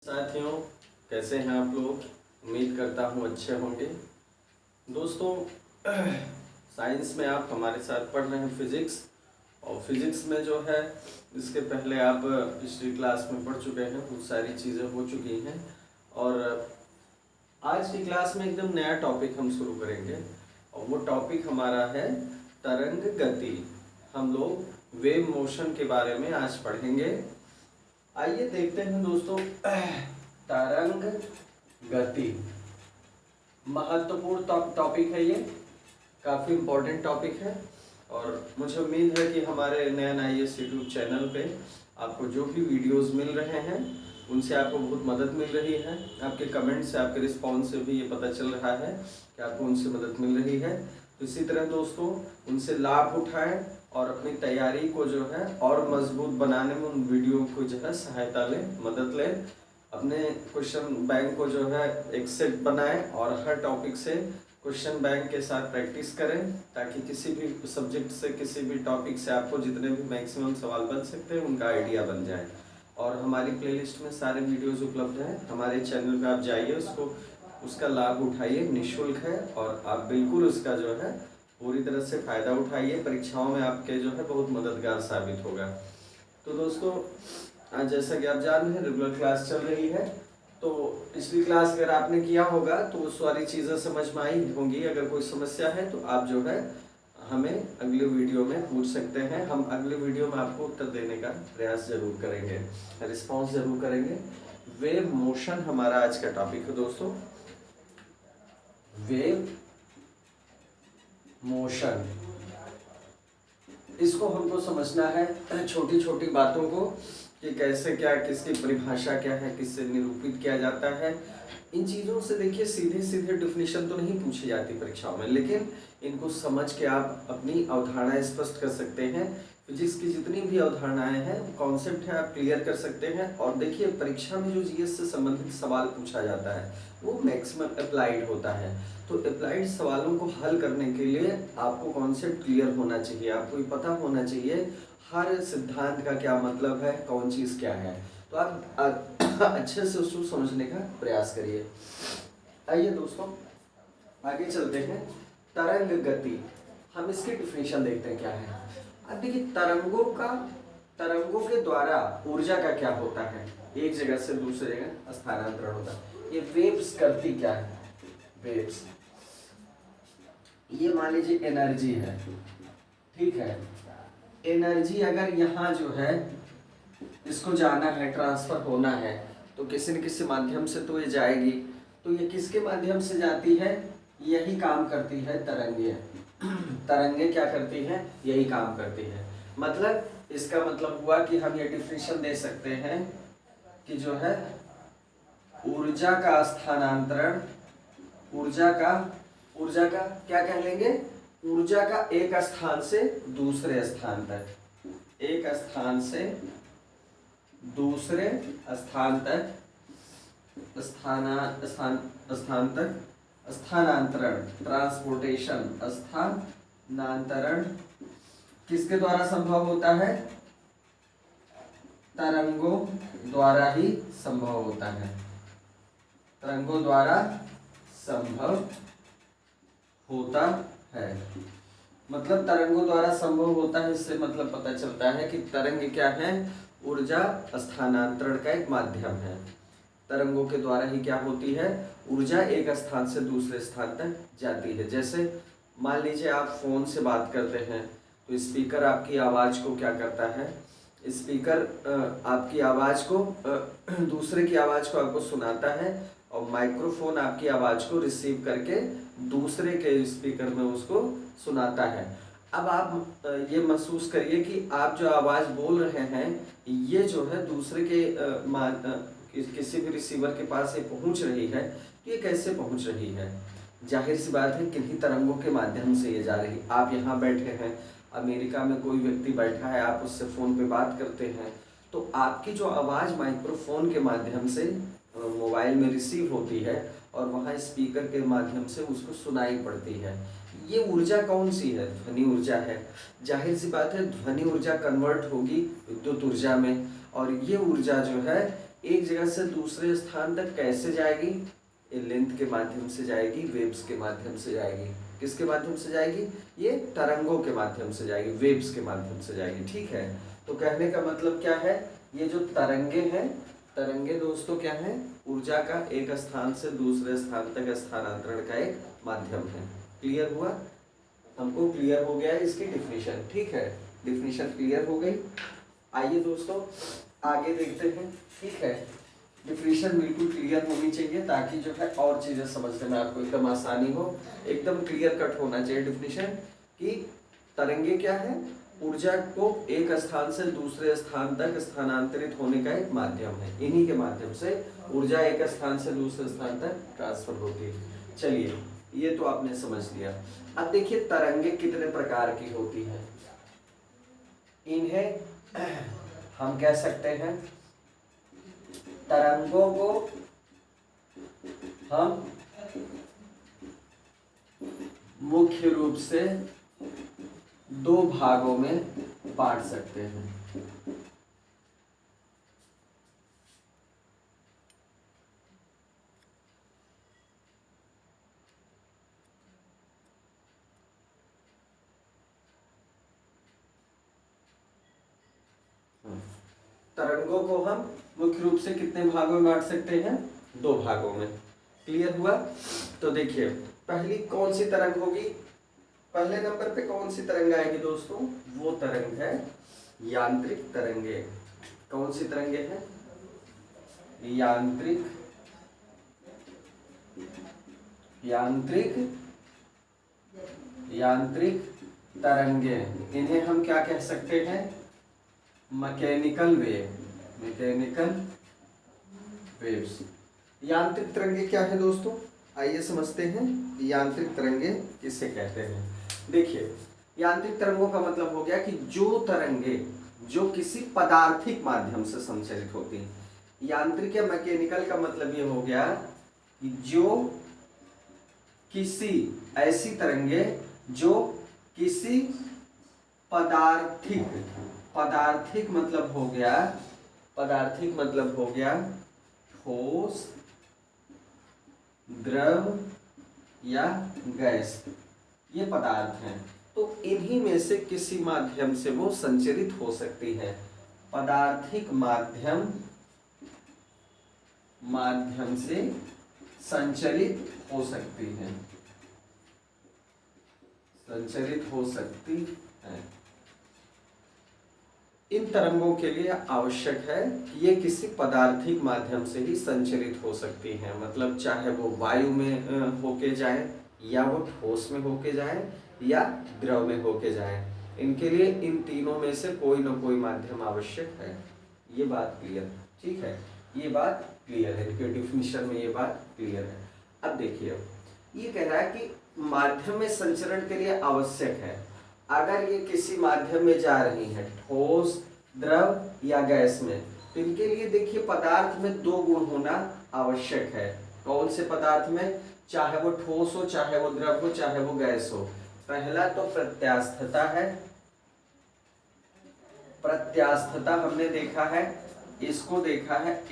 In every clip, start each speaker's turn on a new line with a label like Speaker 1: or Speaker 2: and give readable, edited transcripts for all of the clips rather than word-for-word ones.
Speaker 1: साथियों, कैसे हैं आप लोग। उम्मीद करता हूँ अच्छे होंगे। दोस्तों, साइंस में आप हमारे साथ पढ़ रहे हैं फिज़िक्स, और फिज़िक्स में जो है इसके पहले आप पिछली क्लास में पढ़ चुके हैं, बहुत सारी चीज़ें हो चुकी हैं। और आज की क्लास में एकदम नया टॉपिक हम शुरू करेंगे, और वो टॉपिक हमारा है तरंग गति। हम लोग वेव मोशन के बारे में आज पढ़ेंगे। आइए देखते हैं दोस्तों, तरंग गति महत्वपूर्ण टॉपिक है, ये काफ़ी इम्पोर्टेंट टॉपिक है। और मुझे उम्मीद है कि हमारे नयन IAS यूट्यूब चैनल पे आपको जो भी वीडियोस मिल रहे हैं उनसे आपको बहुत मदद मिल रही है। आपके कमेंट से, आपके रिस्पॉन्स से भी ये पता चल रहा है कि आपको उनसे मदद मिल रही है। तो इसी तरह दोस्तों, उनसे लाभ उठाएं और अपनी तैयारी को जो है और मजबूत बनाने में उन वीडियो को जो है सहायता लें, मदद लें। अपने क्वेश्चन बैंक को जो है एक सेट बनाएं और हर टॉपिक से क्वेश्चन बैंक के साथ प्रैक्टिस करें, ताकि किसी भी सब्जेक्ट से, किसी भी टॉपिक से आपको जितने भी मैक्सिमम सवाल बन सकते हैं उनका आइडिया बन जाए। और हमारी प्लेलिस्ट में सारे वीडियोस उपलब्ध हैं, हमारे चैनल पे आप जाइए, उसका लाभ उठाइए, निःशुल्क है। और आप बिल्कुल उसका जो है पूरी तरह से फ़ायदा उठाइए, परीक्षाओं में आपके जो है बहुत मददगार साबित होगा। तो दोस्तों, आज जैसा कि आप जान रहे हैं रेगुलर क्लास चल रही है, तो पिछली क्लास अगर आपने किया होगा तो वो सारी चीज़ें समझ में आई होंगी। अगर कोई समस्या है तो आप जो है हमें अगले वीडियो में पूछ सकते हैं। हम अगले वीडियो में आपको उत्तर देने का प्रयास जरूर करेंगे, रिस्पॉन्स जरूर करेंगे। वेव मोशन हमारा आज का टॉपिक है दोस्तों, वेव मोशन। इसको हमको समझना है छोटी छोटी बातों को, कि कैसे, क्या, किसकी परिभाषा क्या है, किससे निरूपित किया जाता है। इन चीज़ों से देखिए सीधे सीधे डिफिनीशन तो नहीं पूछी जाती परीक्षाओं में, लेकिन इनको समझ के आप अपनी अवधारणाएं स्पष्ट कर सकते हैं। फिजिक्स की जितनी भी अवधारणाएं हैं, कॉन्सेप्ट है, आप क्लियर कर सकते हैं। और देखिए परीक्षा में जो GS से संबंधित सवाल पूछा जाता है वो मैक्सिमम अप्लाइड होता है। तो अप्लाइड सवालों को हल करने के लिए आपको कॉन्सेप्ट क्लियर होना चाहिए, आपको ये पता होना चाहिए हर सिद्धांत का क्या मतलब है, कौन चीज़ क्या है। तो आप अच्छे से उसको समझने का प्रयास करिए। आइए दोस्तों आगे चलते हैं। तरंग गति, हम इसकी डिफिनेशन देखते हैं क्या है। अब देखिए तरंगों के द्वारा ऊर्जा का क्या होता है, एक जगह से दूसरी जगह स्थानांतरण होता है। ये वेव्स करती क्या है, वेव्स, ये मान लीजिए एनर्जी है, ठीक है। एनर्जी अगर यहाँ जो है इसको जाना है, ट्रांसफर होना है, तो किसी न किसी माध्यम से तो ये जाएगी। तो ये किसके माध्यम से जाती है, यही काम करती है तरंगे। तरंगे क्या करती हैं, यही काम करती है। मतलब इसका मतलब हुआ कि हम ये डिफिनेशन दे सकते हैं कि जो है ऊर्जा का स्थानांतरण, ऊर्जा का क्या कह लेंगे, ऊर्जा का एक स्थान से दूसरे स्थान तक, एक स्थान से दूसरे स्थान तक, स्थानांतरण, ट्रांसपोर्टेशन, स्थानांतरण किसके द्वारा संभव होता है, तरंगों द्वारा ही संभव होता है, तरंगों द्वारा संभव होता है। मतलब तरंगों द्वारा संभव होता है, इससे मतलब पता चलता है कि तरंग क्या है, ऊर्जा स्थानांतरण का एक माध्यम है। तरंगों के द्वारा ही क्या होती है, ऊर्जा एक स्थान से दूसरे स्थान तक जाती है। जैसे मान लीजिए आप फोन से बात करते हैं, तो स्पीकर आपकी आवाज़ को क्या करता है, स्पीकर आपकी आवाज़ को दूसरे की आवाज़ को आपको सुनाता है, और माइक्रोफोन आपकी आवाज़ को रिसीव करके दूसरे के स्पीकर में उसको सुनाता है। अब आप ये महसूस करिए कि आप जो आवाज़ बोल रहे हैं ये जो है दूसरे के किसी भी रिसीवर के पास ये पहुंच रही है। तो ये कैसे पहुंच रही है, जाहिर सी बात है किन्हीं तरंगों के माध्यम से ये जा रही है। आप यहाँ बैठे हैं, अमेरिका में कोई व्यक्ति बैठा है, आप उससे फ़ोन पे बात करते हैं, तो आपकी जो आवाज़ माइक्रोफोन के माध्यम से मोबाइल में रिसीव होती है और वहाँ स्पीकर के माध्यम से उसको सुनाई पड़ती है। ये ऊर्जा कौन सी है, ध्वनि ऊर्जा है। जाहिर सी बात है ध्वनि ऊर्जा कन्वर्ट होगी विद्युत ऊर्जा में, और ये ऊर्जा जो है एक जगह से दूसरे स्थान तक कैसे जाएगी? ये लेंथ के माध्यम से जाएगी, वेव्स के माध्यम से जाएगी। किसके माध्यम से जाएगी? ये तरंगों के माध्यम से जाएगी, वेव्स के माध्यम से जाएगी। ठीक है, तो कहने का मतलब क्या है, ये जो तरंगे हैं, तरंगे दोस्तों क्या है? ऊर्जा का एक स्थान से दूसरे स्थान तक स्थानांतरण का एक माध्यम है। क्लियर हुआ? हमको क्लियर हो गया है इसकी डिफिनीशन। ठीक है, डिफिनीशन क्लियर हो गई। आइए दोस्तों आगे देखते हैं। ठीक है, डिफिनीशन बिल्कुल क्लियर होनी चाहिए ताकि जो है और चीजें समझने में आपको एकदम आसानी हो, एकदम क्लियर कट होना चाहिए डिफिनीशन कि तरंगे क्या है? ऊर्जा को एक स्थान से दूसरे स्थान तक स्थानांतरित होने का एक माध्यम है। इन्हीं के माध्यम से ऊर्जा एक स्थान से दूसरे स्थान तक ट्रांसफर होती है। चलिए, ये तो आपने समझ लिया। अब देखिए तरंगे कितने प्रकार की होती हैं। इन्हें हम कह सकते हैं, तरंगों को हम मुख्य रूप से दो भागों में बांट सकते हैं। तरंगों को हम मुख्य रूप से कितने भागों में बांट सकते हैं? दो भागों में। क्लियर हुआ? तो देखिए पहली कौन सी तरंग होगी? पहले नंबर पे कौन सी तरंग आएगी दोस्तों? वो तरंग है यांत्रिक तरंगे। कौन सी तरंगे हैं? यांत्रिक तरंगे। इन्हें हम क्या कह सकते हैं? Mechanical waves. यांत्रिक तरंगे क्या है दोस्तों? आइए समझते हैं यांत्रिक तरंगे किसे कहते हैं। देखिए यांत्रिक तरंगों का मतलब हो गया कि जो तरंगे जो किसी पदार्थिक माध्यम से संचरित होती हैं। यांत्रिक या मैकेनिकल का मतलब ये हो गया कि जो किसी ऐसी तरंगे जो किसी पदार्थिक मतलब हो गया ठोस, द्रव या गैस, ये पदार्थ हैं। तो इन्हीं में से किसी माध्यम से वो संचरित हो सकती है। पदार्थिक माध्यम से संचरित हो सकती है, इन तरंगों के लिए आवश्यक है कि ये किसी पदार्थिक माध्यम से ही संचरित हो सकती हैं। मतलब चाहे वो वायु में होके जाए, या वो ठोस में होके जाए, या द्रव में होके जाए। इनके लिए इन तीनों में से कोई ना कोई माध्यम आवश्यक है। ये बात क्लियर? ठीक है, ये बात क्लियर है, इनके डिफिनीशन में ये बात क्लियर है। अब देखिए ये कह रहा है कि माध्यम में संचरण के लिए आवश्यक है, अगर ये किसी माध्यम में जा रही है, ठोस, द्रव या गैस में, तो इनके लिए देखिए पदार्थ में दो गुण होना आवश्यक है। कौन से पदार्थ में? चाहे वो ठोस हो, चाहे वो द्रव हो, चाहे वो गैस हो। पहला तो प्रत्यास्थता है। प्रत्यास्थता हमने देखा है, इसको देखा है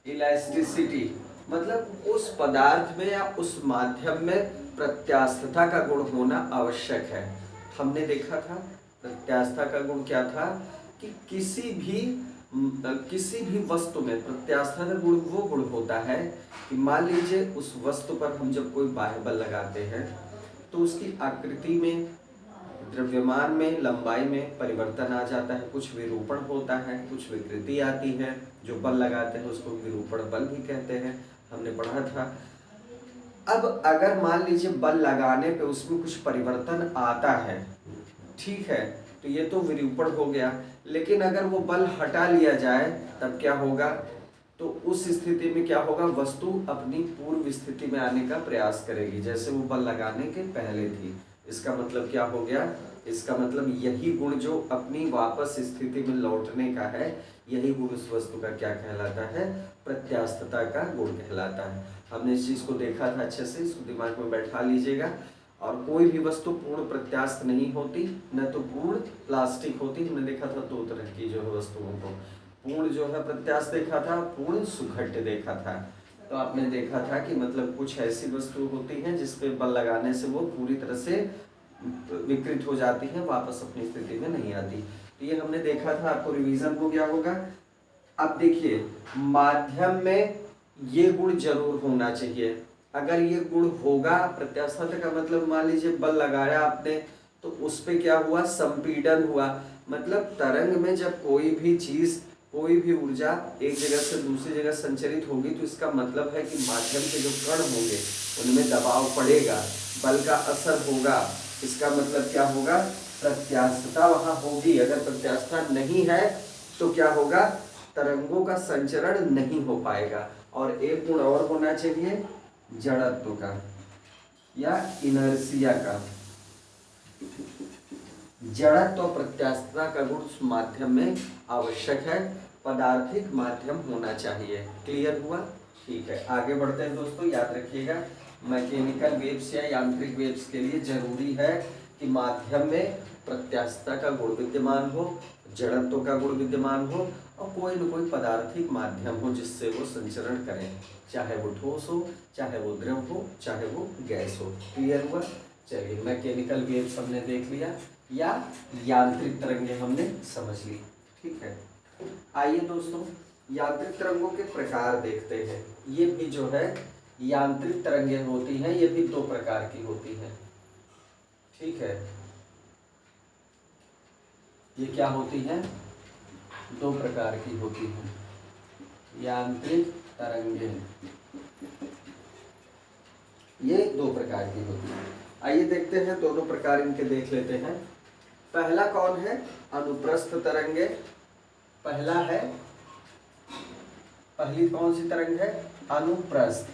Speaker 1: इलास्टिसिटी मतलब उस पदार्थ में या उस माध्यम में प्रत्यास्थता का गुण होना आवश्यक है। हमने देखा था प्रत्यास्थता का गुण क्या था कि किसी भी वस्तु में प्रत्यास्थता का गुण वो गुण होता है कि मान लीजिए उस वस्तु पर हम जब कोई बाह्य बल लगाते हैं तो उसकी आकृति में, द्रव्यमान में, लंबाई में परिवर्तन आ जाता है, कुछ विरूपण होता है, कुछ विकृति आती है। जो बल लगाते हैं उसको विरूपण बल भी कहते हैं, हमने पढ़ा था। अब अगर मान लीजिए बल लगाने पे उसमें कुछ परिवर्तन आता है, ठीक है, तो ये तो विरूपण हो गया। लेकिन अगर वो बल हटा लिया जाए तब क्या होगा? तो उस स्थिति में क्या होगा? वस्तु अपनी पूर्व स्थिति में आने का प्रयास करेगी, जैसे वो बल लगाने के पहले थी। इसका मतलब क्या हो गया? इसका मतलब यही गुण जो अपनी वापस स्थिति में लौटने का है, यही गुण उस वस्तु का क्या कहलाता है? प्रत्यास्थता का गुण कहलाता है। हमने इस चीज को देखा था अच्छे से, इसको दिमाग में बैठा लीजिएगा। और कोई भी वस्तु पूर्ण प्रत्यास्थ नहीं होती, न तो पूर्ण प्लास्टिक होती। हमने देखा था दो तरह की जो है वस्तुओं को, पूर्ण जो है प्रत्यास्थ देखा था, पूर्ण सुघट्य देखा था। तो आपने देखा था कि मतलब कुछ ऐसी वस्तु होती हैं जिसपे बल लगाने से वो पूरी तरह से विकृत हो जाती है, वापस अपनी स्थिति में नहीं आती। तो ये हमने देखा था, आपको रिवीजन हो गया होगा। अब देखिए माध्यम में ये गुण जरूर होना चाहिए। अगर ये गुण होगा, प्रत्यास्थता का मतलब मान लीजिए बल लगाया आपने तो उस पे क्या हुआ, संपीड़न हुआ। मतलब तरंग में जब कोई भी चीज, कोई भी ऊर्जा एक जगह से दूसरी जगह संचरित होगी तो इसका मतलब है कि माध्यम के जो कण होंगे उनमें दबाव पड़ेगा, बल का असर होगा। इसका मतलब क्या होगा, प्रत्यास्थता वहां होगी। अगर प्रत्यास्थता नहीं है तो क्या होगा, तरंगों का संचरण नहीं हो पाएगा। और एक गुण और होना चाहिए जड़त्व का या इनर्शिया का। जड़त्व और प्रत्यास्थता का गुण माध्यम में आवश्यक है, पदार्थिक माध्यम होना चाहिए। क्लियर हुआ? ठीक है, आगे बढ़ते हैं दोस्तों। याद रखिएगा मैकेनिकल वेव्स या यांत्रिक वेव्स के लिए जरूरी है कि माध्यम में प्रत्यास्थता का गुण विद्यमान हो, जड़त्व का गुण विद्यमान हो और कोई न कोई पदार्थिक माध्यम हो जिससे वो संचरण करें, चाहे वो ठोस हो, चाहे वो द्रव हो, चाहे वो गैस हो। क्लियर हुआ? चलिए, मैकेनिकल वेव्स हमने देख लिया या यांत्रिक तरंगे हमने समझ ली। ठीक है, आइए दोस्तों यांत्रिक तरंगों के प्रकार देखते हैं। ये भी जो है यांत्रिक तरंगे होती हैं, ये भी दो प्रकार की होती हैं। ठीक है, ये क्या होती हैं, दो प्रकार की होती हैं यांत्रिक तरंगे। ये दो प्रकार की होती हैं। आइए देखते हैं, दोनों प्रकार इनके देख लेते हैं। पहला कौन है, अनुप्रस्थ तरंगे। पहला है, पहली कौन सी तरंग है, अनुप्रस्थ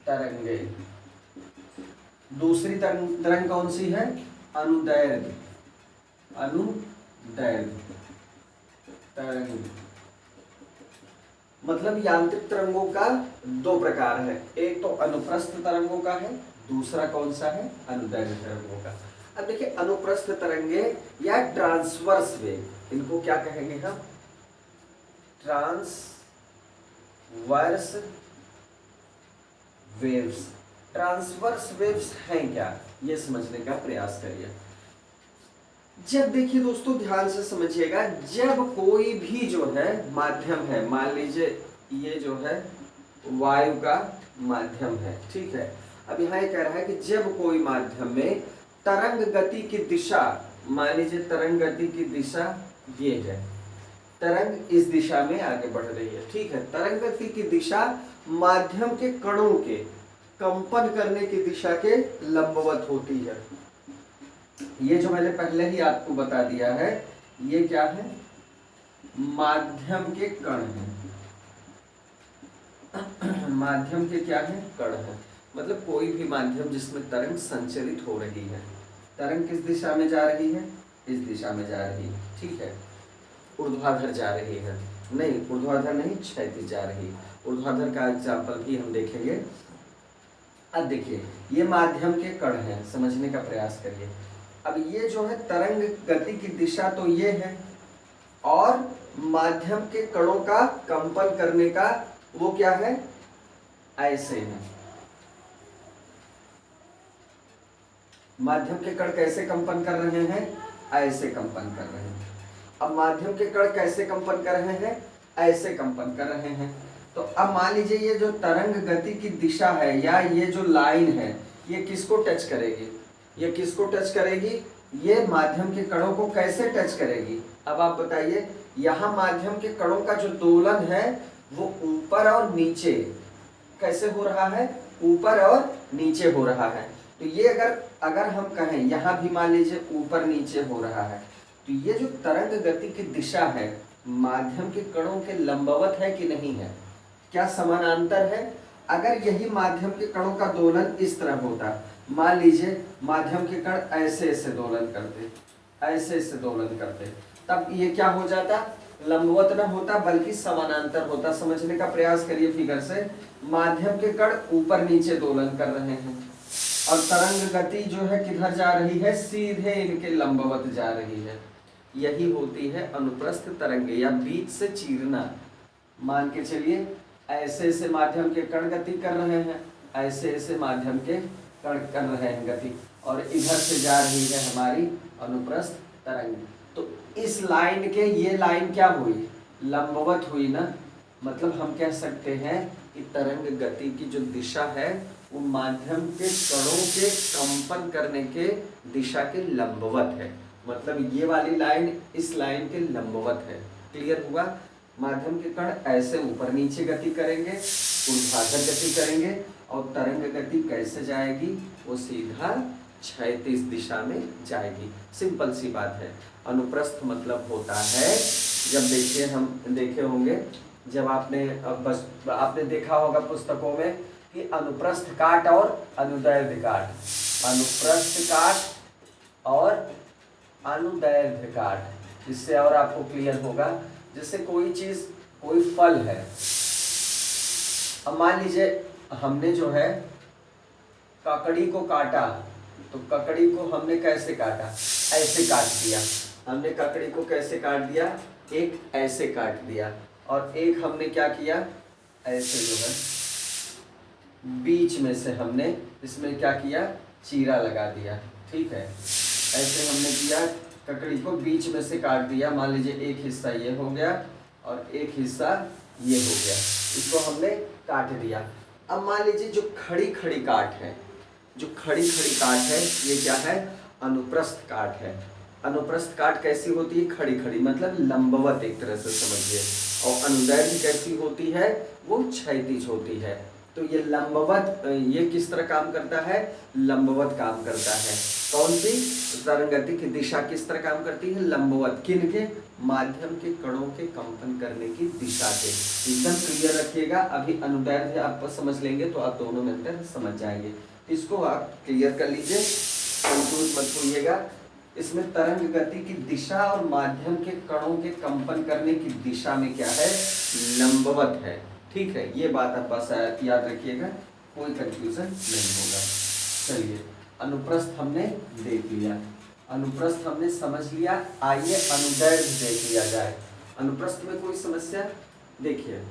Speaker 1: तरंगे। दूसरी तरंग कौन सी है, अनुदैर्घ्य। अनुदैर्घ्य तरंग। मतलब यांत्रिक तरंगों का दो प्रकार है, एक तो अनुप्रस्थ तरंगों का है, दूसरा कौन सा है, अनुदैर्घ्य तरंगों का। अब देखिए अनुप्रस्थ तरंगे या ट्रांसवर्स वेव, इनको क्या कहेंगे हम, ट्रांसवर्स वेव्स। ट्रांसवर्स वेव्स हैं क्या, ये समझने का प्रयास करिए। जब देखिए दोस्तों ध्यान से समझिएगा, जब कोई भी जो है माध्यम है, मान लीजिए ये जो है वायु का माध्यम है, ठीक है। अब यहाँ ये कह रहा है कि जब कोई माध्यम में तरंग गति की दिशा, मान लीजिए तरंग गति की दिशा ये है, तरंग इस दिशा में आगे बढ़ रही है, ठीक है। तरंग गति की दिशा माध्यम के कणों के कंपन करने की दिशा के लंबवत होती है। ये जो मैंने पहले ही आपको बता दिया है, ये क्या है, माध्यम के कण हैं। माध्यम के क्या है, कण है। मतलब कोई भी माध्यम जिसमें तरंग संचरित हो रही है, तरंग किस दिशा में जा रही है, इस दिशा में जा रही है, ठीक है। ऊर्ध्वाधर जा रही है, नहीं ऊर्ध्वाधर नहीं, क्षैतिज जा रही है। ऊर्ध्वाधर का एग्जाम्पल भी हम देखेंगे। अब देखिए ये माध्यम के कण हैं, समझने का प्रयास करिए। अब ये जो है तरंग गति की दिशा तो ये है, और माध्यम के कणों का कंपन करने का वो क्या है, ऐसे है। माध्यम के कण कैसे कंपन कर रहे हैं, ऐसे कंपन कर रहे हैं। अब माध्यम के कण कैसे कंपन कर रहे हैं, ऐसे कंपन कर रहे हैं। तो अब मान लीजिए ये जो तरंग गति की दिशा है या ये जो लाइन है, ये किसको टच करेगी, ये किसको टच करेगी, ये माध्यम के कणों को कैसे टच करेगी। अब आप बताइए, यहाँ माध्यम के कणों का जो दोलन है वो ऊपर और नीचे कैसे हो रहा है, ऊपर और नीचे हो रहा है। तो ये अगर हम कहें यहाँ भी मान लीजिए ऊपर नीचे हो रहा है, तो ये जो तरंग गति की दिशा है माध्यम के कणों के लंबवत है कि नहीं है, क्या समानांतर है। अगर यही माध्यम के कणों का दोलन इस तरह होता, मान लीजिए माध्यम के कण ऐसे ऐसे दोलन करते, ऐसे ऐसे दोलन करते, तब ये क्या हो जाता, लंबवत न होता बल्कि समानांतर होता। समझने का प्रयास करिए फिगर से, माध्यम के कण ऊपर नीचे दोलन कर रहे हैं और तरंग गति जो है किधर जा रही है, सीधे इनके लंबवत जा रही है। यही होती है अनुप्रस्थ तरंगे, या बीच से चीरना। मान के चलिए ऐसे ऐसे माध्यम के कण गति कर रहे हैं, ऐसे ऐसे माध्यम के कण कर रहे हैं गति, और इधर से जा रही है हमारी अनुप्रस्थ तरंग। तो इस लाइन के, ये लाइन क्या हुई, लंबवत हुई ना, मतलब हम कह सकते हैं कि तरंग गति की जो दिशा है वो माध्यम के कणों के कंपन करने के दिशा के लंबवत है। मतलब ये वाली लाइन इस लाइन के लंबवत है। क्लियर हुआ? माध्यम के कण ऐसे ऊपर नीचे गति करेंगे, ऊर्ध्वाधर गति करेंगे, और तरंग गति कैसे जाएगी, वो सीधा क्षैतिज दिशा में जाएगी। सिंपल सी बात है। अनुप्रस्थ मतलब होता है, जब देखिए हम देखे होंगे, जब आपने देखा होगा पुस्तकों में कि अनुप्रस्थ काट और अनुदैर्ध्य काट, अनुप्रस्थ काट और अनुदैर्ध्य काट। इससे और आपको क्लियर होगा। जैसे कोई चीज, कोई फल है, अब मान लीजिए हमने जो है ककड़ी को काटा, तो ककड़ी को हमने कैसे काटा, ऐसे काट दिया। हमने ककड़ी को कैसे काट दिया, एक ऐसे काट दिया, और एक हमने क्या किया, ऐसे जो है बीच में से हमने इसमें क्या किया, चीरा लगा दिया। ठीक है, ऐसे हमने किया, ककड़ी को बीच में से काट दिया। मान लीजिए एक हिस्सा ये हो गया और एक हिस्सा ये हो गया, इसको हमने काट दिया। अब मान लीजिए जो खड़ी खड़ी काट है, जो खड़ी खड़ी काट है, ये क्या है, अनुप्रस्थ काट है। अनुप्रस्थ काट कैसी होती है, खड़ी खड़ी, मतलब लंबवत एक तरह से समझिए। और अनुदैर्ध्य कैसी होती है, वो क्षैतिज होती है। तो ये लंबवत, ये किस तरह काम करता है, लंबवत काम करता है। कौन सी तरंग गति की दिशा किस तरह काम करती है, लंबवत। किन के, माध्यम के कणों के कंपन करने की दिशा के। एकदम क्लियर रखिएगा। अभी अनुदैर्ध्य आप समझ लेंगे तो आप दोनों में अंतर समझ जाएंगे। इसको आप क्लियर कर लीजिए, कंफ्यूज मत होइएगा। इसमें तरंग गति की दिशा और माध्यम के कणों के कंपन करने की दिशा में क्या है, लंबवत है। ठीक है, ये बात आप बस याद रखिएगा, कोई कंफ्यूजन नहीं होगा। चलिए, अनुप्रस्थ हमने देख लिया, अनुप्रस्थ हमने समझ लिया। आइए अनुदैर्ध्य देख लिया जाए। अनुप्रस्थ में कोई समस्या, देखिए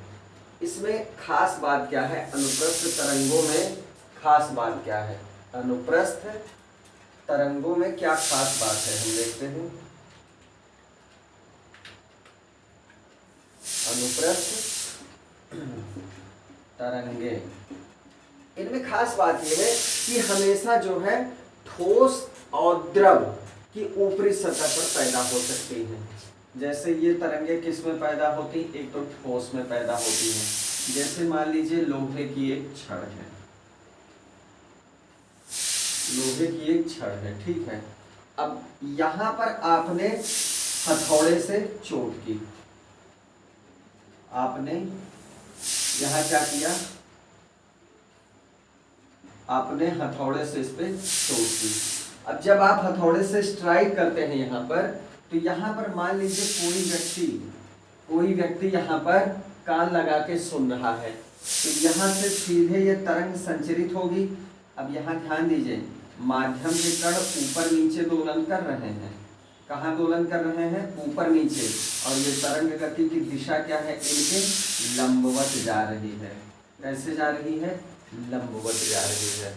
Speaker 1: इसमें खास बात क्या है, अनुप्रस्थ तरंगों में खास बात क्या है, अनुप्रस्थ तरंगों में क्या खास बात है, हम देखते हैं। अनुप्रस्थ तरंगे, इनमें खास बात यह है कि हमेशा जो है ठोस और द्रव की ऊपरी सतह पर पैदा हो सकती हैं। जैसे ये तरंगे किस में पैदा होती, एक तो ठोस में पैदा होती हैं। जैसे मान लीजिए लोहे की एक छड़ है, लोहे की एक छड़ है, ठीक है। अब यहां पर आपने हथौड़े से चोट की, आपने यहां क्या किया, आपने हथौड़े से इस पे चोट की। अब जब आप हथौड़े से स्ट्राइक करते हैं यहाँ पर, तो यहाँ पर मान लीजिए कोई व्यक्ति यहाँ पर कान लगा के सुन रहा है, तो यहाँ से सीधे ये तरंग संचरित होगी। अब यहाँ ध्यान दीजिए, माध्यम के कण ऊपर नीचे दोलन कर रहे हैं। कहाँ दोलन कर रहे हैं, ऊपर नीचे, और ये तरंग गति की दिशा क्या है, इनके लंबवत जा रही है। कैसे जा रही है, लंबवत जा रही है।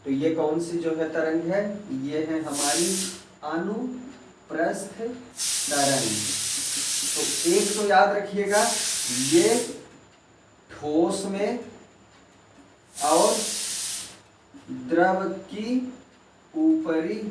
Speaker 1: तो ये कौन सी जो है तरंग है, ये है हमारी अनुप्रस्थ तरंग। तो एक तो याद रखिएगा, ये ठोस में और द्रव की ऊपरी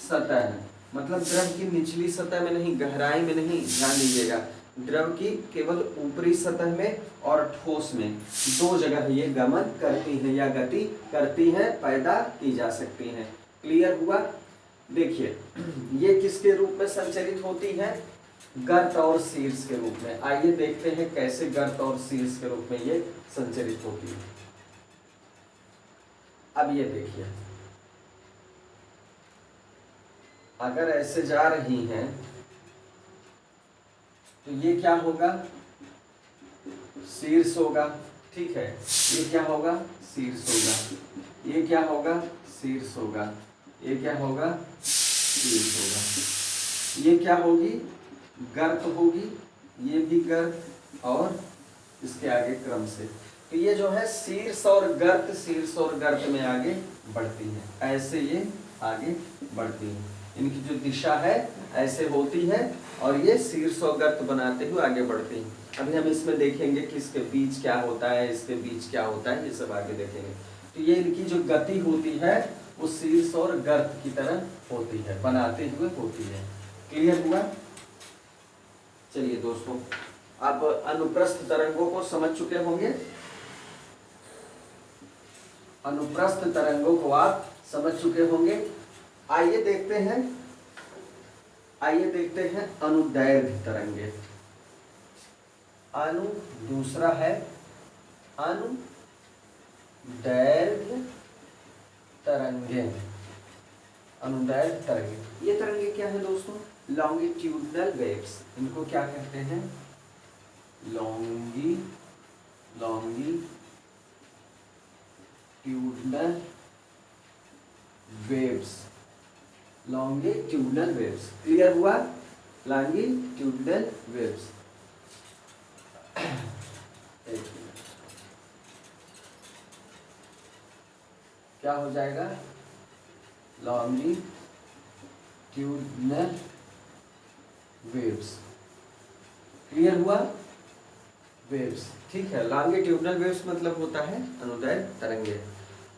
Speaker 1: सतह, मतलब द्रव की निचली सतह में नहीं, गहराई में नहीं, ध्यान दीजिएगा, द्रव की केवल ऊपरी सतह में और ठोस में, दो जगह ये गमन करती है या गति करती है, पैदा की जा सकती है। क्लियर हुआ? देखिए ये किसके रूप में संचरित होती है, गर्त और शीर्ष के रूप में। आइए देखते हैं कैसे गर्त और शीर्ष के रूप में ये संचरित होती है। अब ये देखिए, अगर ऐसे जा रही हैं तो ये क्या होगा, शीर्ष होगा, ठीक है। ये क्या होगा, शीर्ष होगा। ये क्या होगा, शीर्ष होगा। ये क्या होगा, शीर्ष होगा। ये क्या होगी, गर्त होगी, ये भी गर्त और इसके आगे क्रम से। तो ये जो है शीर्ष और गर्त में आगे बढ़ती है, ऐसे ये आगे बढ़ती है। इनकी जो दिशा है ऐसे होती है और ये शीर्ष और गर्त बनाते हुए आगे बढ़ती है। अभी हम इसमें देखेंगे कि इसके बीच क्या होता है, इसके बीच क्या होता है, ये सब आगे देखेंगे। तो ये इनकी जो गति होती है वो शीर्ष और गर्त की तरह होती है, बनाते हुए होती है। क्लियर हुआ? चलिए दोस्तों, आप अनुप्रस्थ तरंगों को समझ चुके होंगे। अनुप्रस्थ तरंगों को आप समझ चुके होंगे। आइए देखते हैं अनुदैर्घ्य तरंगे। दूसरा है अनुदैर्घ्य तरंगे। अनुदैर्घ्य तरंगे, ये तरंगे क्या है दोस्तों? Longitudinal waves. इनको क्या कहते हैं? Longitudinal waves. Longitudinal waves. Clear हुआ? Longitudinal waves. क्या हो जाएगा? Longitudinal waves. क्लियर हुआ? वेव्स, ठीक है। लॉन्गिट्यूडनल वेव्स मतलब होता है अनुदैर्घ्य तरंगे।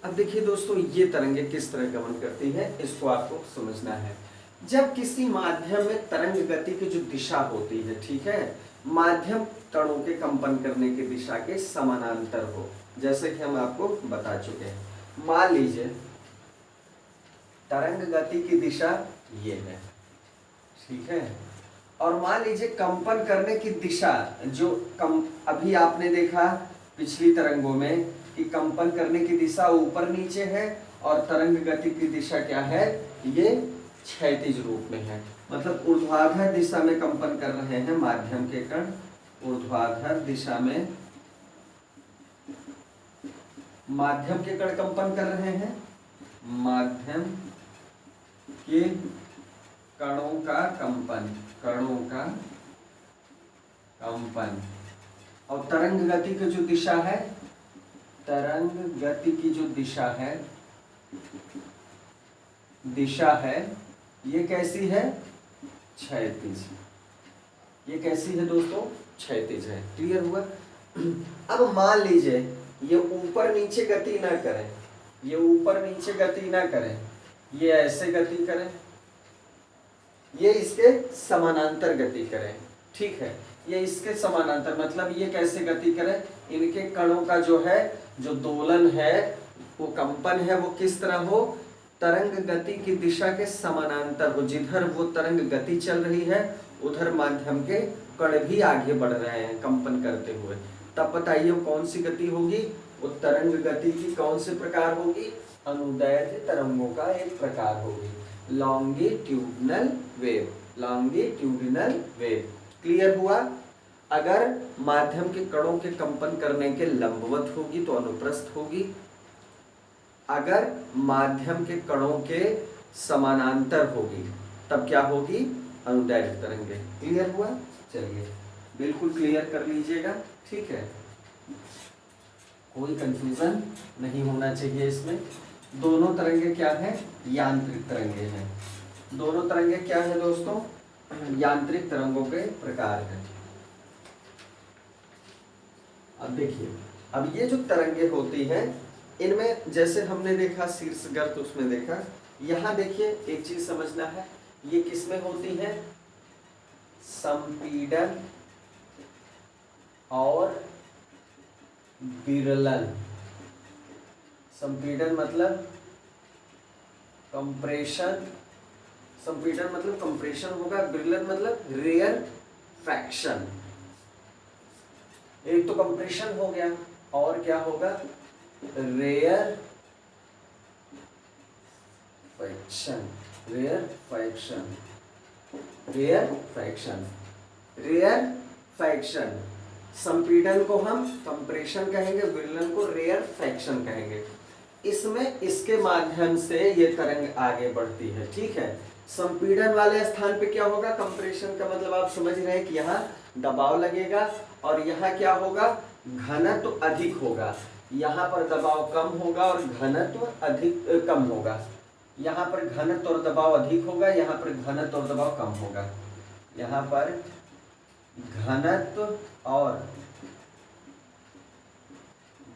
Speaker 1: अब देखिए दोस्तों, ये तरंगे किस तरह गमन करती है, इसको आपको समझना है। जब किसी माध्यम में तरंग गति की जो दिशा होती है, ठीक है, माध्यम कणों के कंपन करने की दिशा के समानांतर हो, जैसे कि हम आपको बता चुके हैं। मान लीजिए तरंग गति की दिशा ये है, ठीक है, और मान लीजिए कंपन करने की दिशा जो अभी आपने देखा पिछली तरंगों में कि कंपन करने की दिशा ऊपर नीचे है और तरंग गति की दिशा क्या है, ये क्षैतिज रूप में है। मतलब ऊर्ध्वाधर दिशा में कंपन कर रहे हैं माध्यम के कण, ऊर्ध्वाधर दिशा में माध्यम के कण कंपन कर रहे हैं, माध्यम के कणों का कंपन, और तरंग गति की जो दिशा है, तरंग गति की जो दिशा है ये कैसी है? क्षैतिज। ये कैसी है दोस्तों? क्षैतिज है। क्लियर हुआ? अब मान लीजिए ये ऊपर नीचे गति ना करें, ये ऊपर नीचे गति ना करें, ये ऐसे गति करें, ये इसके समानांतर गति करें, ठीक है, ये इसके समानांतर, मतलब ये कैसे गति करें, इनके कणों का जो है, जो दोलन है, वो कंपन है, वो किस तरह हो, तरंग गति की दिशा के समानांतर हो। जिधर वो तरंग गति चल रही है उधर माध्यम के कण भी आगे बढ़ रहे हैं कंपन करते हुए। तब बताइए वो कौन सी गति होगी? वो तरंग गति की कौन से प्रकार होगी? अनुदैर्घ्य तरंगों का एक प्रकार होगी, longitudinal wave. Longitudinal wave. Clear हुआ? अगर माध्यम के कणों के कंपन करने के लंबवत होगी तो अनुप्रस्थ होगी, अगर माध्यम के कणों के समानांतर होगी तब क्या होगी? अनुदैर्घ्य तरंगे। क्लियर हुआ? चलिए बिल्कुल क्लियर कर लीजिएगा, ठीक है, कोई कंफ्यूजन नहीं होना चाहिए इसमें। दोनों तरंगे क्या है? यांत्रिक तरंगे हैं। दोनों तरंगे क्या है दोस्तों? यांत्रिक तरंगों के प्रकार हैं। अब देखिए, अब ये जो तरंगे होती हैं इनमें जैसे हमने देखा शीर्ष गर्त, उसमें देखा, यहां देखिए एक चीज समझना है, ये किसमें होती है? संपीड़न और विरलन। संपीड़न मतलब कंप्रेशन, संपीड़न मतलब कंप्रेशन होगा, विरलन मतलब रेयर फ्रैक्शन। एक तो कंप्रेशन हो गया और क्या होगा? Rarefaction. Rarefaction, rarefaction, rarefaction. संपीड़न को हम कंप्रेशन कहेंगे, विरलन को रेयर फ्रैक्शन कहेंगे। इसमें इसके माध्यम से ये तरंग आगे बढ़ती है, ठीक है। संपीड़न वाले स्थान पे क्या होगा, कंप्रेशन का मतलब आप समझ रहे हैं कि यहाँ दबाव लगेगा और यहाँ क्या होगा, घनत्व अधिक होगा। यहाँ पर दबाव कम होगा और घनत्व अधिक कम होगा। यहाँ पर घनत्व और दबाव अधिक होगा, यहाँ पर घनत्व और दबाव कम होगा। यहाँ पर घनत्व और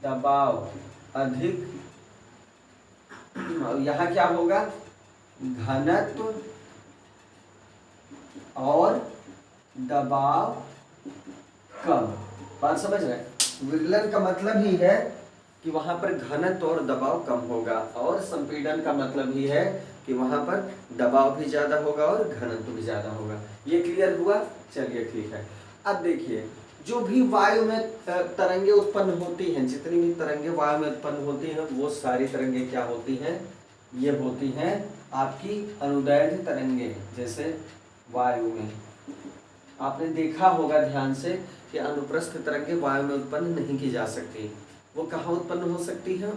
Speaker 1: दबाव अधिक और यहाँ क्या होगा, घनत्व और दबाव कम। बात समझ रहे हैं। विरलन का मतलब ही है कि वहां पर घनत्व और दबाव कम होगा, और संपीड़न का मतलब ही है कि वहां पर दबाव भी ज्यादा होगा और घनत्व भी ज्यादा होगा। ये क्लियर हुआ? चलिए ठीक है। अब देखिए, जो भी वायु में तरंगे उत्पन्न होती हैं, जितनी भी तरंगे वायु में उत्पन्न होती हैं, वो सारी तरंगे क्या होती हैं, ये होती हैं आपकी अनुदैर्ध्य तरंगे। जैसे वायु में आपने देखा होगा ध्यान से कि अनुप्रस्थ तरंगे वायु में उत्पन्न नहीं की जा सकती। वो कहाँ उत्पन्न हो सकती है?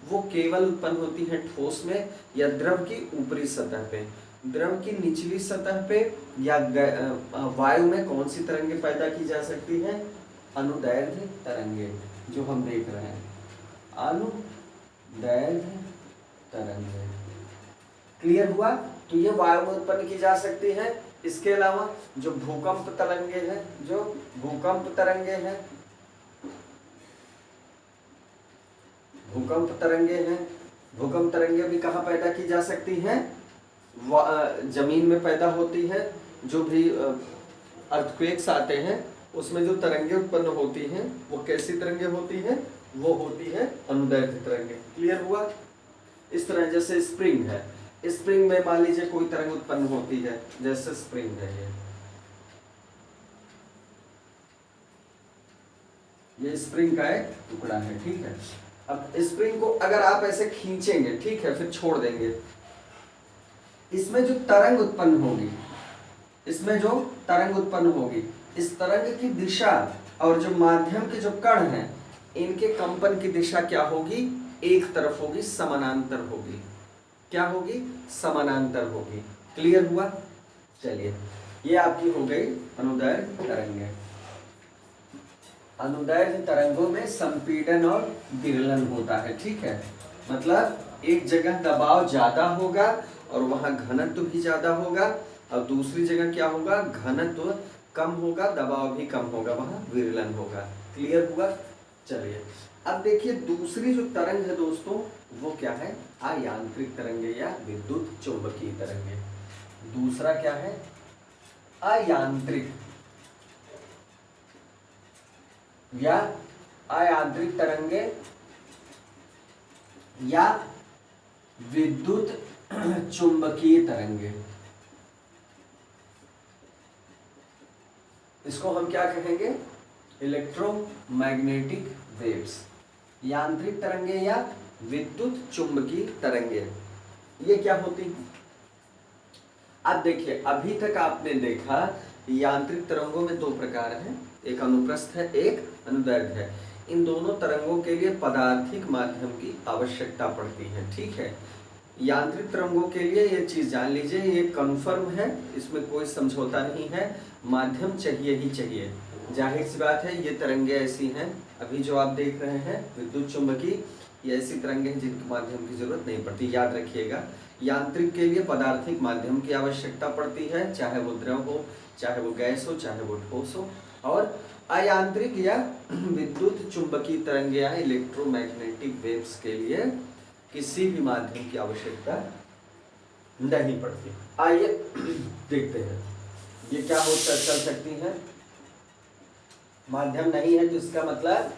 Speaker 1: वो केवल उत्पन्न होती है ठोस में या द्रव की ऊपरी सतह पे। द्रव की निचली सतह पे या वायु में कौन सी तरंगे पैदा की जा सकती है? अनुदैर्ध्य तरंगे, जो हम देख रहे हैं, अनुदैर्ध्य तरंगे। क्लियर हुआ? तो ये वायु में उत्पन्न की जा सकती है। इसके अलावा जो भूकंप तरंगे हैं, जो भूकंप तरंगे हैं, भूकंप तरंगे हैं, भूकंप तरंगे भी कहाँ पैदा की जा सकती हैं? जमीन में पैदा होती है। जो भी अर्थक्वेक्स आते हैं उसमें जो तरंगे उत्पन्न होती हैं वो कैसी तरंगे होती हैं? वो होती है अनुदैर्ध्य तरंगे। क्लियर हुआ? इस तरह जैसे स्प्रिंग है, स्प्रिंग में मान लीजिए कोई तरंग उत्पन्न होती है, जैसे स्प्रिंग है, ये स्प्रिंग का एक टुकड़ा है, ठीक है। अब स्प्रिंग को अगर आप ऐसे खींचेंगे, ठीक है, फिर छोड़ देंगे, इसमें जो तरंग उत्पन्न होगी, इसमें जो तरंग उत्पन्न होगी, इस तरंग की दिशा और जो माध्यम के जो कण हैं, इनके कंपन की दिशा क्या होगी? एक तरफ होगी, समानांतर होगी। क्या होगी? समानांतर होगी। क्लियर हुआ? चलिए, ये आपकी हो गई अनुदैर्ध्य तरंगे। अनुदैर्ध्य तरंगों में संपीड़न और विरलन होता है, ठीक है। मतलब एक जगह दबाव ज्यादा होगा और वहां घनत्व भी ज्यादा होगा, और दूसरी जगह क्या होगा? घनत्व कम होगा, दबाव भी कम होगा, वहां विरलन होगा। क्लियर हुआ? चलिए, अब देखिए दूसरी जो तरंग है दोस्तों, वो क्या है? अयांत्रिक तरंगे या विद्युत चुंबकीय तरंगे। दूसरा क्या है? अयांत्रिक या अयांत्रिक तरंगे या विद्युत चुंबकीय तरंगे। इसको हम क्या कहेंगे? Electromagnetic waves. यांत्रिक तरंगे या विद्युत चुंबकीय तरंगे, ये क्या होती है? अब देखिए, अभी तक आपने देखा यांत्रिक तरंगों में दो प्रकार हैं, एक अनुप्रस्थ है, एक अनुदैर्ध्य है। इन दोनों तरंगों के लिए पदार्थिक माध्यम की आवश्यकता पड़ती है, ठीक है। यांत्रिक तरंगों के लिए ये चीज जान लीजिए, ये कंफर्म है, इसमें कोई समझौता नहीं है, माध्यम चाहिए ही चाहिए। जाहिर सी बात है, ये तरंगे ऐसी हैं, अभी जो आप देख रहे हैं विद्युत चुंबकीय, ये ऐसी तरंगे हैं जिनके माध्यम की जरूरत नहीं पड़ती। याद रखिएगा, यांत्रिक के लिए पदार्थिक माध्यम की आवश्यकता पड़ती है, चाहे वो द्रव हो, चाहे वो गैस हो, चाहे वो ठोस हो। और अयांत्रिक या विद्युत चुंबकीय तरंगे या इलेक्ट्रोमैग्नेटिक वेव्स के लिए किसी भी माध्यम की आवश्यकता नहीं पड़ती। आइए देखते हैं ये क्या हो चल सकती है। माध्यम नहीं है तो इसका मतलब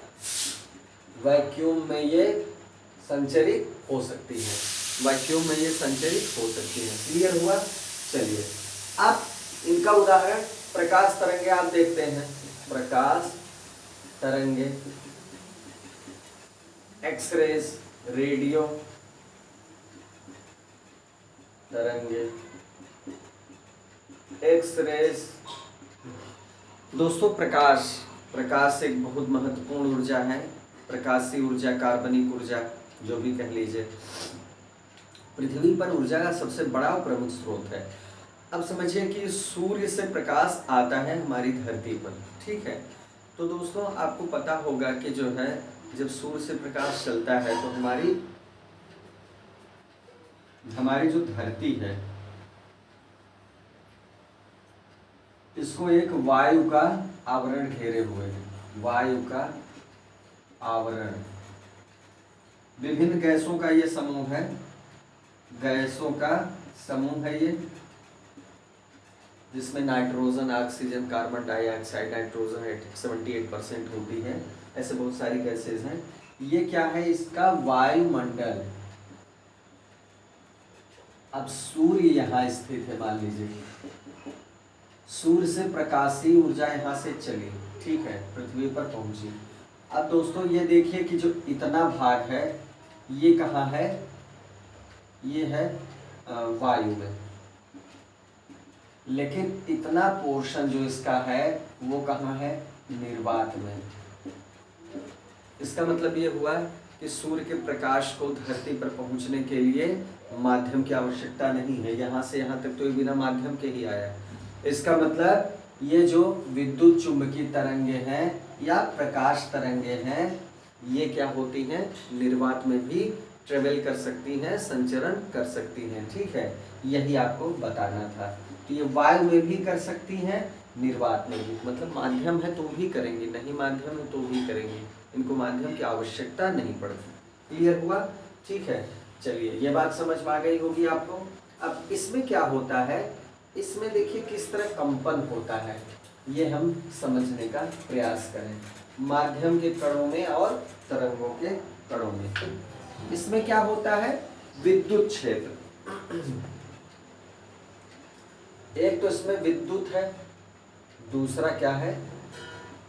Speaker 1: वैक्यूम में ये संचरित हो सकती है, वैक्यूम में ये संचरित हो सकती है। क्लियर हुआ? चलिए, अब इनका उदाहरण प्रकाश तरंगे आप देखते हैं, प्रकाश तरंगे, एक्सरेज, रेडियो तरंगे, एक्सरेज। दोस्तों प्रकाश एक बहुत महत्वपूर्ण ऊर्जा है, प्रकाशीय ऊर्जा, कार्बनिक ऊर्जा, जो भी कह लीजिए। पृथ्वी पर ऊर्जा का सबसे बड़ा और प्रमुख स्रोत है। अब समझिए कि सूर्य से प्रकाश आता है हमारी धरती पर, ठीक है। तो दोस्तों आपको पता होगा कि जो है जब सूर्य से प्रकाश चलता है तो हमारी जो धरती है इसको एक वायु का आवरण घेरे हुए है। वायु का आवरण, विभिन्न गैसों का ये समूह है, गैसों का समूह है ये, जिसमें nitrogen, oxygen, carbon dioxide, nitrogen 78% होती है। ऐसे बहुत सारी गैसेज हैं। ये क्या है? इसका वायुमंडल। अब सूर्य यहाँ स्थित है, मान लीजिए सूर्य से प्रकाशीय ऊर्जा यहाँ से चली, ठीक है, पृथ्वी पर पहुंची। अब दोस्तों ये देखिए कि जो इतना भाग है ये कहाँ है? ये है वायु में, लेकिन इतना पोर्शन जो इसका है वो कहाँ है? निर्वात में। इसका मतलब ये हुआ कि सूर्य के प्रकाश को धरती पर पहुंचने के लिए माध्यम की आवश्यकता नहीं है। यहाँ से यहाँ तक तो ये बिना माध्यम के ही आया। इसका मतलब ये जो विद्युत चुंबकीय तरंगे हैं या प्रकाश तरंगे हैं, ये क्या होती हैं? निर्वात में भी ट्रेवल कर सकती हैं, संचरण कर सकती हैं, ठीक है। यही आपको बताना था। तो ये वायु में भी कर सकती हैं, निर्वात में भी, मतलब माध्यम है तो भी करेंगे, नहीं माध्यम है तो भी करेंगे, इनको माध्यम की आवश्यकता नहीं पड़ती। क्लियर हुआ? ठीक है, चलिए ये बात समझ में आ गई होगी आपको। अब इसमें क्या होता है, इसमें देखिए किस तरह कंपन होता है, ये हम समझने का प्रयास करें। माध्यम के कणों में और तरंगों के कणों में इसमें क्या होता है? विद्युत क्षेत्र। एक तो इसमें विद्युत है, दूसरा क्या है?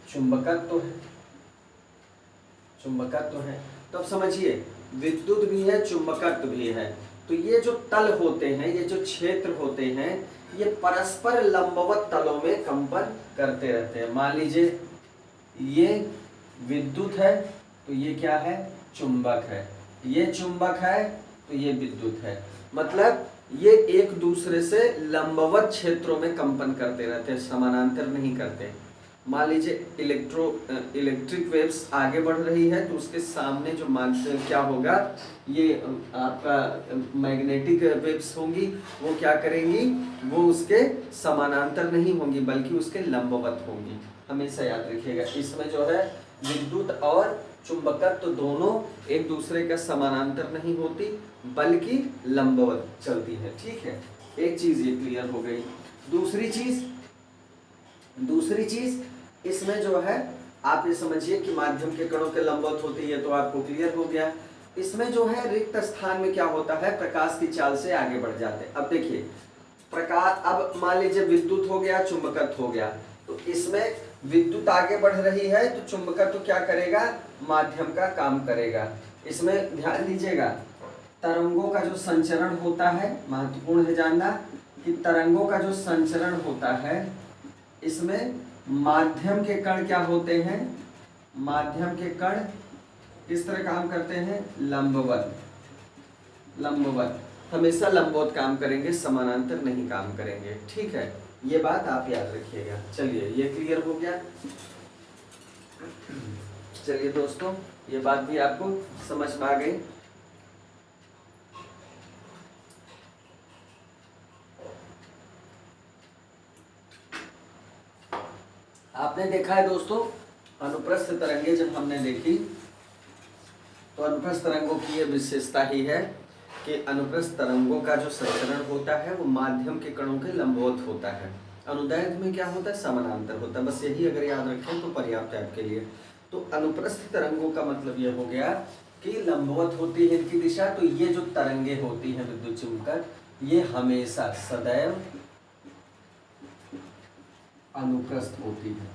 Speaker 1: चुंबकत्व है। चुंबकत्व है तो अब समझिए विद्युत भी है, चुंबकत्व भी है। तो ये जो तल होते हैं, ये जो क्षेत्र होते हैं, ये परस्पर लंबवत तलों में कंपन करते रहते हैं। मान लीजिए ये विद्युत है तो ये क्या है? चुंबक है। ये चुंबक है तो ये विद्युत है। मतलब ये एक दूसरे से लंबवत क्षेत्रों में कंपन करते रहते हैं, समानांतर नहीं करते। मान लीजिए इलेक्ट्रिक वेव्स आगे बढ़ रही है तो उसके सामने जो माध्यम क्या होगा, ये आपका मैग्नेटिक वेव्स होंगी, वो क्या करेंगी? वो उसके समानांतर नहीं होंगी बल्कि उसके लंबवत होंगी। हमेशा याद रखिएगा, इसमें जो है विद्युत और चुंबकत्व तो दोनों एक दूसरे का समानांतर नहीं होती बल्कि लंबवत चलती है, ठीक है। एक चीज ये क्लियर हो गई। दूसरी चीज इसमें जो है आप ये समझिए कि माध्यम के कणों के लंबवत होती है, तो आपको क्लियर हो गया। इसमें जो है रिक्त स्थान में क्या होता है? प्रकाश की चाल से आगे बढ़ जाते हैं। अब देखिए प्रकाश, अब मान लीजिए विद्युत हो गया, चुंबकत्व हो गया, तो इसमें विद्युत आगे बढ़ रही है तो चुंबकत्व क्या करेगा? माध्यम का काम करेगा। इसमें ध्यान दीजिएगा, तरंगों का जो संचरण होता है, महत्वपूर्ण है जानना कि तरंगों का जो संचरण होता है, इसमें माध्यम के कण क्या होते हैं? माध्यम के कण किस तरह काम करते हैं? लंबवत। हमेशा लंबवत काम करेंगे, समानांतर नहीं काम करेंगे, ठीक है। ये बात आप याद रखिएगा। चलिए ये क्लियर हो गया। चलिए दोस्तों ये बात भी आपको समझ में आ गई। आपने देखा है दोस्तों, अनुप्रस्थ तरंगे जब हमने देखी तो अनुप्रस्थ तरंगों की ये विशेषता ही है कि अनुप्रस्थ तरंगों का जो संचरण होता है वो माध्यम के कणों के लंबवत होता है। अनुदैर्ध्य में क्या होता है? समानांतर होता है। बस यही अगर याद रखें तो पर्याप्त है आपके लिए। तो अनुप्रस्थ तरंगों का मतलब ये हो गया कि लंबवत होती है इनकी दिशा। तो ये जो तरंगे होती हैं विद्युत चुंबक, ये हमेशा सदैव अनुप्रस्थ होती है,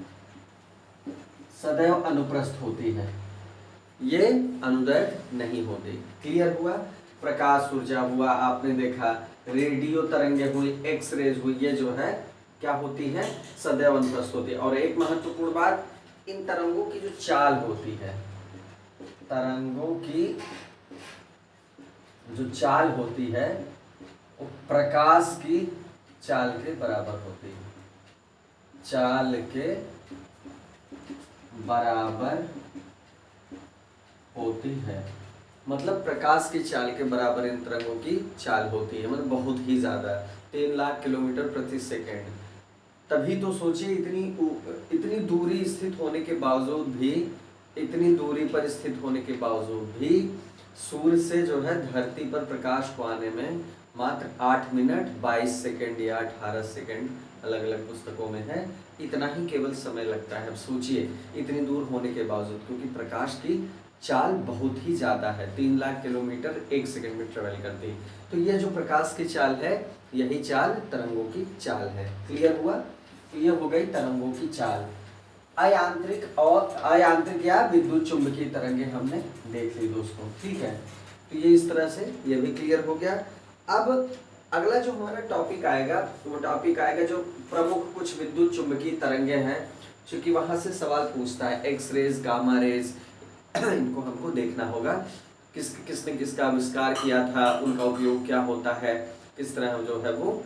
Speaker 1: सदैव अनुप्रस्थ होती है, ये अनुदैर्ध्य नहीं होती। क्लियर हुआ? प्रकाश ऊर्जा हुआ, आपने देखा रेडियो तरंगे हुई, एक्स रेज हुई, ये जो है क्या होती है? सदैव अनुप्रस्थ होती है। और एक महत्वपूर्ण बात, इन तरंगों की जो चाल होती है, तरंगों की जो चाल होती है वो प्रकाश की चाल के बराबर होती है, चाल के बराबर होती है। मतलब प्रकाश की चाल के बराबर इन तरंगों की चाल होती है, मतलब बहुत ही ज़्यादा, 3 लाख किलोमीटर प्रति सेकेंड। तभी तो सोचिए इतनी दूरी स्थित होने के बावजूद भी, इतनी दूरी पर स्थित होने के बावजूद भी सूर्य से जो है धरती पर प्रकाश को आने में मात्र 8 मिनट 22 सेकेंड या 18 सेकेंड, अलग अलग पुस्तकों में है, इतना ही केवल समय लगता है। अब सोचिए इतनी दूर होने के बावजूद, क्योंकि प्रकाश की चाल बहुत ही ज़्यादा है, 3 लाख किलोमीटर 1 सेकेंड में ट्रेवल करती है। तो यह जो प्रकाश की चाल है, यही चाल तरंगों की चाल है। क्लियर हुआ? तो यह हो गई तरंगों की चाल। अयांत्रिक या विद्युत चुंबकीय तरंगे हमने देख ली दोस्तों, ठीक है। तो ये इस तरह से ये भी क्लियर हो गया। अब अगला जो हमारा टॉपिक आएगा वो टॉपिक आएगा जो प्रमुख कुछ विद्युत चुंबकीय तरंगे हैं, क्योंकि वहां से सवाल पूछता है, एक्स रेज, गामा रेज, इनको हमको देखना होगा, किसने किसका आविष्कार किया था, उनका उपयोग क्या होता है, किस तरह जो है वो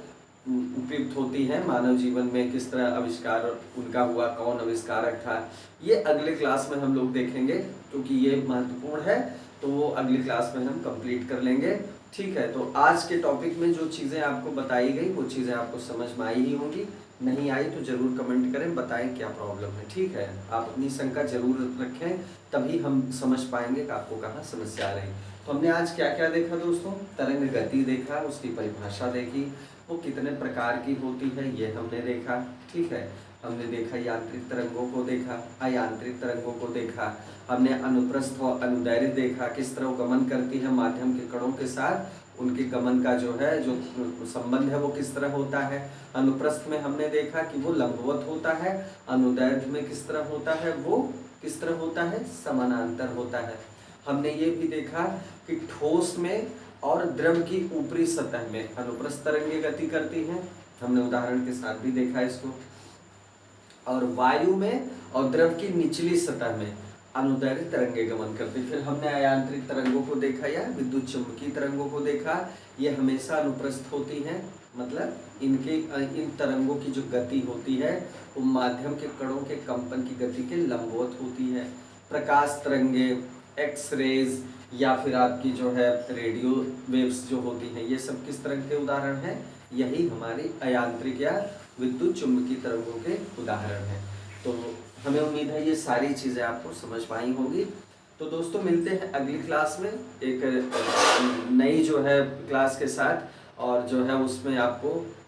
Speaker 1: उपयुक्त होती है मानव जीवन में, किस तरह आविष्कार उनका हुआ, कौन आविष्कारक था, ये अगले क्लास में हम लोग देखेंगे, क्योंकि ये महत्वपूर्ण है। तो वो अगली क्लास में हम कंप्लीट कर लेंगे, ठीक है। तो आज के टॉपिक में जो चीज़ें आपको बताई गई वो चीज़ें आपको समझ में आई ही होंगी, नहीं आई तो ज़रूर कमेंट करें, बताएं क्या प्रॉब्लम है, ठीक है। आप अपनी शंका जरूर रखें, तभी हम समझ पाएंगे कि आपको कहाँ समस्या आ रही। तो हमने आज क्या क्या देखा दोस्तों? तरंग गति देखा, उसकी परिभाषा देखी, वो कितने प्रकार की होती है ये हमने देखा, ठीक है। हमने देखा यांत्रिक तरंगों को देखा, अयांत्रिक तरंगों को देखा, हमने अनुप्रस्थ और अनुदैर्ध्य देखा, किस तरह गमन करती है माध्यम के कणों के साथ, उनके गमन का जो है जो संबंध है वो किस तरह होता है। अनुप्रस्थ में हमने देखा कि वो लंबवत होता है, अनुदैर्ध्य में किस तरह होता है, वो किस तरह होता है, समानांतर होता है। हमने ये भी देखा कि ठोस में और द्रव की ऊपरी सतह में अनुप्रस्थ तरंगे गति करती हैं, हमने उदाहरण के साथ भी देखा इसको। और वायु में और द्रव की निचली सतह में अनुदैर्ध्य तरंगे गमन करती। फिर हमने अयांत्रिक तरंगों को देखा या विद्युत चुंबकीय तरंगों को देखा, ये हमेशा अनुप्रस्थ होती हैं, मतलब इन तरंगों की जो गति होती है वो माध्यम के कणों के कंपन की गति के लंबवत होती है। प्रकाश तरंगे, एक्स रेज या फिर आपकी जो है रेडियो वेव्स जो होती हैं, ये सब किस तरह के उदाहरण हैं? यही हमारी अयांत्रिक या विद्युत चुंबकीय तरंगों के उदाहरण हैं। तो हमें उम्मीद है ये सारी चीज़ें आपको समझ पाई होंगी। तो दोस्तों मिलते हैं अगली क्लास में एक नई जो है क्लास के साथ, और जो है उसमें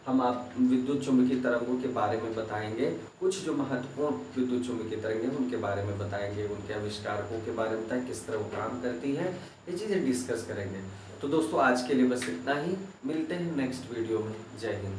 Speaker 1: हम विद्युत चुंबकीय तरंगों के बारे में बताएंगे, कुछ जो महत्वपूर्ण विद्युत चुंबकीय तरंगे हैं उनके बारे में बताएंगे, उनके आविष्कारकों के बारे में बताएं, किस तरह वो काम करती हैं, ये चीज़ें डिस्कस करेंगे। तो दोस्तों आज के लिए बस इतना ही, मिलते हैं नेक्स्ट वीडियो में। जय हिंद।